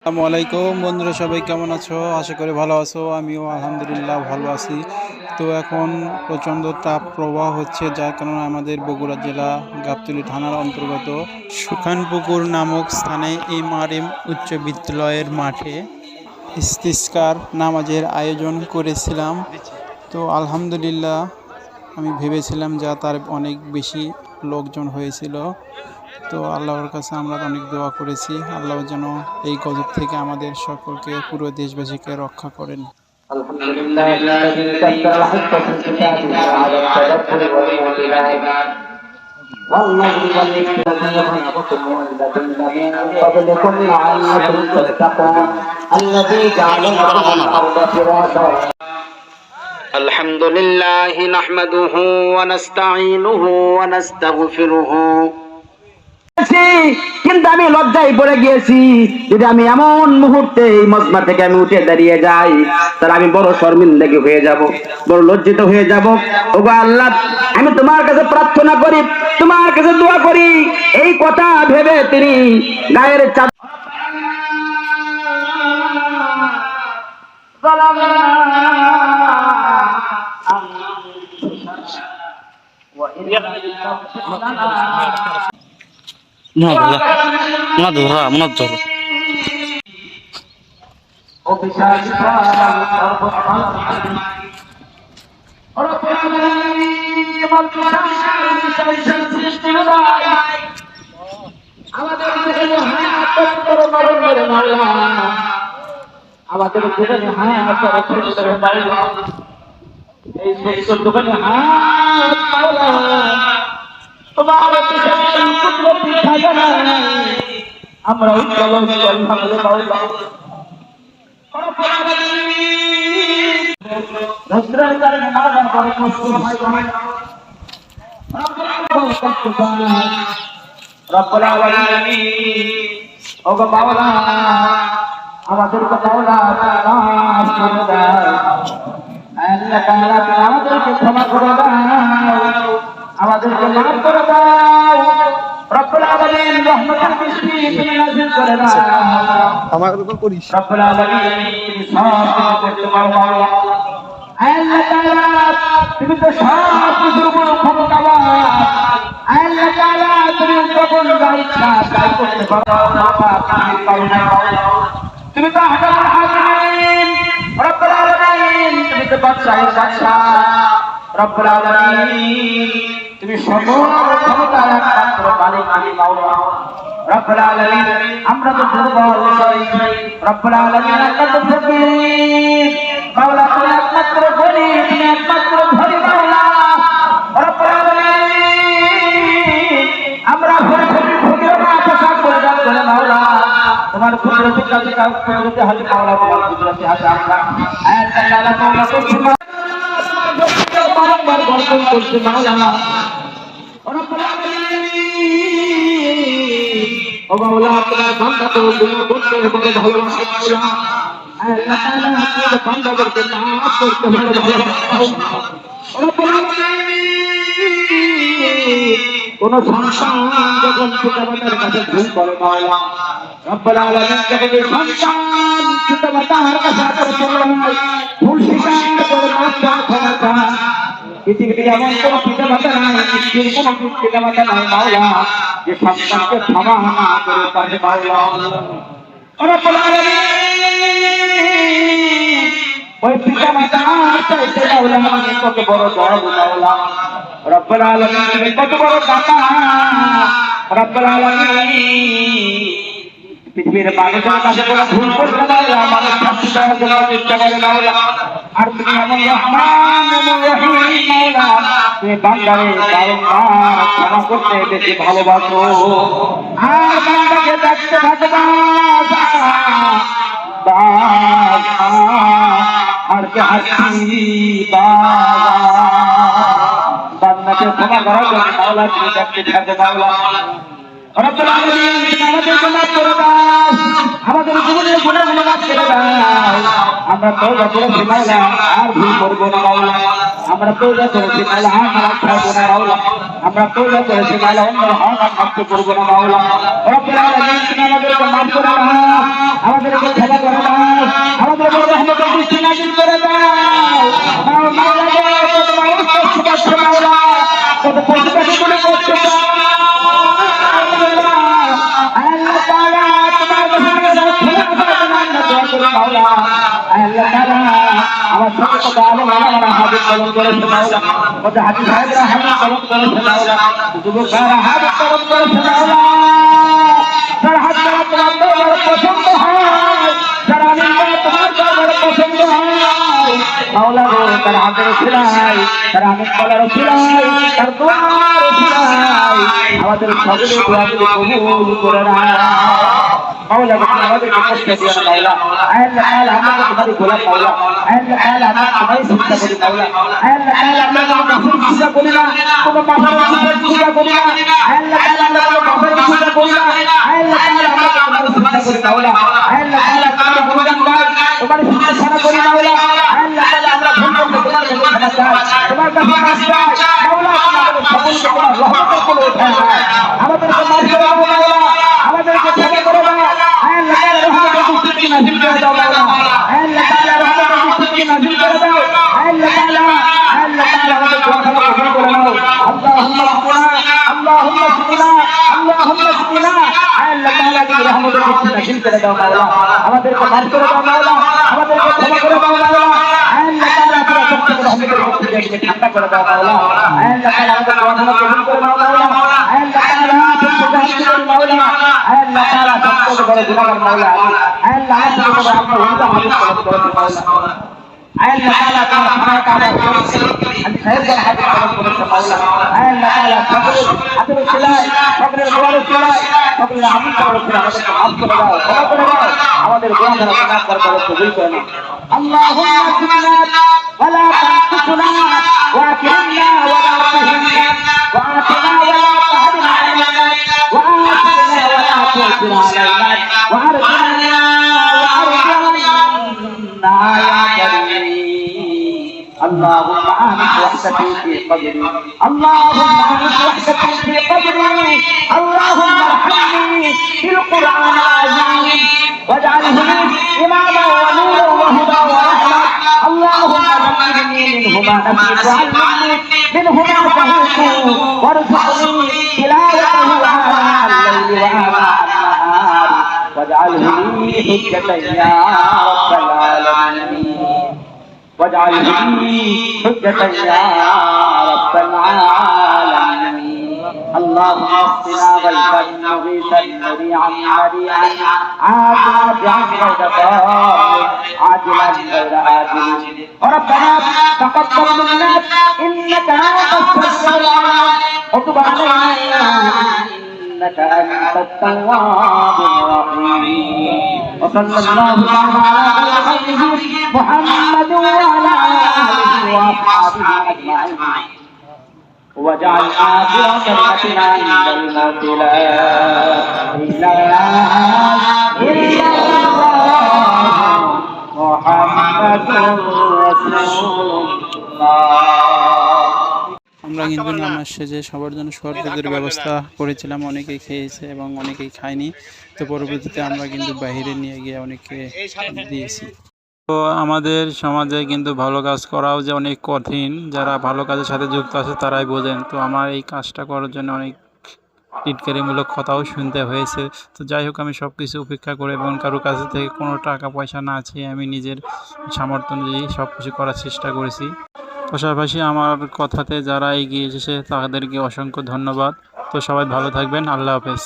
আসসালামু আলাইকুম বন্ধুরা, সবাই কেমন আছো? আশা করি ভালো আছো। আমিও আলহামদুলিল্লাহ ভালো আছি। তো এখন প্রচণ্ড তাপ প্রবাহ হচ্ছে, যার কারণে আমাদের বগুড়া জেলা গাবতলী থানার অন্তর্গত সুখানপুকুর নামক স্থানে এমআরএম উচ্চ বিদ্যালয়ের মাঠে ইস্তিসকার নামাজের আয়োজন করেছিলাম। তো আলহামদুলিল্লাহ আমি ভেবেছিলাম যা তার অনেক বেশি লোকজন হয়েছিল। তো আল্লাহর কাছে আমরা অনেক দোয়া করেছি, আল্লাহ যেন এই গজব থেকে আমাদের সকলকে, পুরো দেশবাসীকে রক্ষা করেন। الحمد لله الذي كثر الحق في كتابه على التدبر والمعتدات والنظر والاكتفاء بكم والذين من قبلكم لعلكم تتقون الذي جعل لكم الارض فراشا الحمد لله نحمده ونستعينه ونستغفره কিন্তু আমি লজ্জায় পড়ে গিয়েছি। যদি আমি এমন মুহূর্তে এই মজমা থেকে আমি উঠে দাঁড়িয়ে যাই, তাহলে আমি বড় শর্মিন্দগি হয়ে যাব, বড় লজ্জিত হয়ে যাব। ওগো আল্লাহ, আমি তোমার কাছে প্রার্থনা করি, তোমার কাছে দোয়া করি, এই কথা ভেবে তিনি গায়ের চাদর আমাদের দোকানে এই ছোট্ট দোকানে তোমার আমরা আমাদেরকে আমাদেরকে ক্ষমা করে দাও, আমাদেরকে মাফ করে দাও। রব্বুল আলামিন রহমতের বৃষ্টি তুমি নাযিল করে দাও। আমাকে তো করিস রব্বুল আলামিন, তুমি সব কিছু করতে পারো। আল্লাহ তাআলা, তুমি তো সব কিছুর উপর ক্ষমতাবান। আল্লাহ তাআলা, তুমি যখন যা ইচ্ছা তাই করতে পারো। তুমি তো হাকামুল হাকিমিন রব্বুল আলামিন, তুমি তো বাদশাহের বাদশাহ রব্বুল আলামিন, তুমি সকল ক্ষমতার একমাত্র মালিক, তুমি মাওলা রব্বুল আলামিন। আমরা তো দুর্বল রব্বুল আলামিন, আমরা তো ফকির মাওলা, তুমি একমাত্র গরীব, তুমি একমাত্র ধনী মাওলা রব্বুল আলামিন। আমরা ফকির না আশা করে দাও করে মাওলা, তোমার কুদরতের কাছে কুদরতে হাতে মাওলা, তোমার কুদরতে হাতে আমরা আল্লাহ মাওলা তোমার বারবার বরকত করতে মাওলা রব্বুল আলামিন। ও মাওলা, তোমার বান্দা তো দুনিয়া করতে বড় ভালোবাসে মাওলা। আল্লাহ তাআলা, তোমার বান্দাদেরকে মাফ করতে বড় ভালোবাসে রব্বুল আলামিন। কোন সন্তান যখন পিতামাতার কাছে ভুল করে মাওলা রব্বুল আলামিন, যখন সন্তান পিতামাতার কাছে ভুল স্বীকার করে মাফ করে ক্ষমা চায়, পৃথিবীতে এমন কোন পিতামাতা নাই, পৃথিবীর কোন পিতামাতা নাই মাওলা যে সন্তানকে ক্ষমা না করে পারে মাওলা রব্বুল আলামিন। ওই পিতামাতার চাইতে মাওলা আমাদের কত বড় দয়ালু মাওলা রব্বুল আলামিন, তুমি কত বড় দাতা রব্বুল আলামিন। পৃথিবীর মানুষের কাছে কোনো ভুল করতে পারলে মানুষ শাস্তি দেওয়ার জন্য চেষ্টা করে মাওলা, আর তুমি এমন রহমান এমন রহিম মাওলা, তুমি বান্দারে বারংবার ক্ষমা করতে বেশি ভালোবাসো, আর বান্দাকে ডাকতে থাকবা আর কে হাসি বান্দাকে ক্ষমা করার জন্য মাওলা তুমি ডাকতে থাকবে মাওলা রব্বুল আলামিন। আমাদেরকে মাফ করে দাও, আমাদের জীবনে গুনাহগুলো মাফ করে দাও। আমরা তওবা করেছি মাওলা, আর ভুল করবো না মাওলা। আমরা তওবা করেছি মাওলা, আর খারাপ খাবো না মাওলা। আমরা তওবা করেছি মাওলা, অন্যের হক আর নষ্ট করবো না মাওলা। রব্বুল আলামিন, তুমি আমাদেরকে মাফ করে দাও, আমাদেরকে ক্ষমা করে দাও, আমাদের উপর রহমতের দৃষ্টি নাযিল করে দাও। মাওলা গো, কত মানুষ কষ্ট পাচ্ছে মাওলা, কত পশু পাখিগুলো কষ্ট পাচ্ছে আল্লাহ তাআলা, তোমার রহমতের মাওলা। আল্লাহ তাআলা, আমার সমস্ত আলেম ওলামারা হাদিস কলম করেছে মাওলা, কত হাদিস সাহেবরা হাদিস কলম করেছে মাওলা, যুবকরা হাদিস কলম করেছে মাওলা। যারা হাত দ্বারা তোমার দরবারে পছন্দ হয়, যারা নিন্দা তোমার দরবারে পছন্দ হয় মাওলা গো, তার হাতের সিলাই, তার আমিন বলার সিলাই, তার দোয়ার সিলাই, আমাদের সকলের দোয়াগুলো কবুল করে নাও মাওলা গো। আমাদেরকে কষ্ট দিও না মাওলা। আল্লাহ তাআলা, আমরা তোমারই গোলাম মাওলা। আল্লাহ তাআলা, আমরা তোমারই চিন্তা করি মাওলা। আল্লাহ তাআলা, আমরা কোনো কাফের চিন্তা করি না, কোনো কাফের চিন্তা করি না। আল্লাহ তাআলা, আমরা কোনো কাফের চিন্তা করি না। আল্লাহ তাআলা, আমরা তোমার চিন্তা করি মাওলা। আল্লাহ তাআলা, তোমার গুণগান গাই, তোমার চিন্তা করি মাওলা। আল্লাহ তাআলা, আমরা ভুল করলে তোমার কাছে ক্ষমা চাই, তোমার কাছে মাফ চাই মাওলা। আমাদের সকলকে তোমার রহমতের কোলে উঠায় নাও, আমাদেরকে মাফ করে দাও মাওলা, আমাদেরকে ক্ষমা করে দাও। আল্লাহ তাআলা, রহমতের দৃষ্টি নাযিল করে দাও মাওলা। আল্লাহ তাআলা, রহমতের দৃষ্টি নাযিল করে দাও। আল্লাহ তাআলা, আল্লাহ তাআলা, আমাদের দোয়া কবুল করে নাও। আল্লাহুম্মা সুবহানা, আল্লাহুম্মা সুবহানা, আল্লাহুম্মা সুবহানা। আল্লাহ তাআলা, তুমি রহমতের দৃষ্টি নাযিল করে দাও মাওলা, আমাদেরকে মাফ করে দাও মাওলা, আমাদেরকে ক্ষমা করে দাও মাওলা। আল্লাহ তাআলা, তুমি সবচেয়ে রহমতের দৃষ্টি ঠান্ডা করে দাও মাওলা। আল্লাহ তাআলা, আমাদের দোয়া কবুল করে নাও মাওলা। আল্লাহ তাআলা, তুমি সবচেয়ে মাওলা। আল্লাহ তাআলা, সবচেয়ে বড় গুনাহগার মাওলা আমি। আল্লাহ, আমার থেকে বড় আমরা উল্টা হাদিস কলম করেছি মাওলা। আল্লাহ তাআলা, তোমার ক্ষমা কামনা করেছি, আমি সাহেবদের হাদিস কলম করেছি মাওলা। আল্লাহ তাআলা, সকলের হাতের সিলাই, সকলের গোয়ালের সিলাই, সকলের আমিন করেছি, আমাদেরকে মাফ করে দাও, ক্ষমা করে দাও, আমাদের গুনাহগার মাফ করে দাও, কবুল করে নাও। আল্লাহুম্মা জিদনা ওয়ালা তানকুসনা ওয়াকিরনা ওয়ালা তুহিনা ওয়াআতিনা ওয়ালা তাহরিনা আলাইনা ওয়াআতিনা ওয়ালা তুসিরা আলাইনা ওয়ারজুনা يا كريم. اللهم آمن وحدتي في قبري، اللهم آمن وحدتي في قبري، اللهم ارحمني بالقرآن العظيم واجعله لي إماما ونورا وهدى ورحمة. اللهم ذكرني منهما نسيت وعلمني منهما جهلت وارزقني تلاوته آناء الليل وآناء النهار واجعله لي حجة يا رب العالمين، واجعله لي حجة يا رب العالمين. اللهم اسقنا غيثا مغيثا مريعا مريعا عاجلا بعزك عاجلا غير عاجل. ربنا تقبل منا انك انت السميع العليم وتب علينا إنك أنت التواب الرحيم. وصلى الله على خير محمد وعلى آله وأصحابه أجمعين. وجعل آخر كلمتنا عند الموت لا إله إلا الله محمد رسول الله. আমরা কিন্তু নামাজ শেষে সবার জন্য শরবতের ব্যবস্থা করেছিলাম, অনেকেই খেয়েছে এবং অনেকেই খায়নি। তো পরবর্তীতে আমরা কিন্তু বাইরে নিয়ে গিয়ে অনেকে দিয়েছি। তো আমাদের সমাজে কিন্তু ভালো কাজ করাও যে অনেক কঠিন, যারা ভালো কাজের সাথে যুক্ত আছে তারাই বোঝেন। তো আমার এই কাজটা করার জন্য অনেক টিটকারিমূলক কথাও শুনতে হয়েছে। তো যাই হোক, আমি সব কিছু উপেক্ষা করে এবং কারো কাছ থেকে কোনো টাকা পয়সা না চেয়ে আমি নিজের সামর্থ্য অনুযায়ী সব কিছু করার চেষ্টা করেছি। পাশাপাশি আমার কথাতে যারা এগিয়ে এসেছে তাদেরকে অসংখ্য ধন্যবাদ। তো সবাই ভালো থাকবেন, আল্লাহ হাফেজ।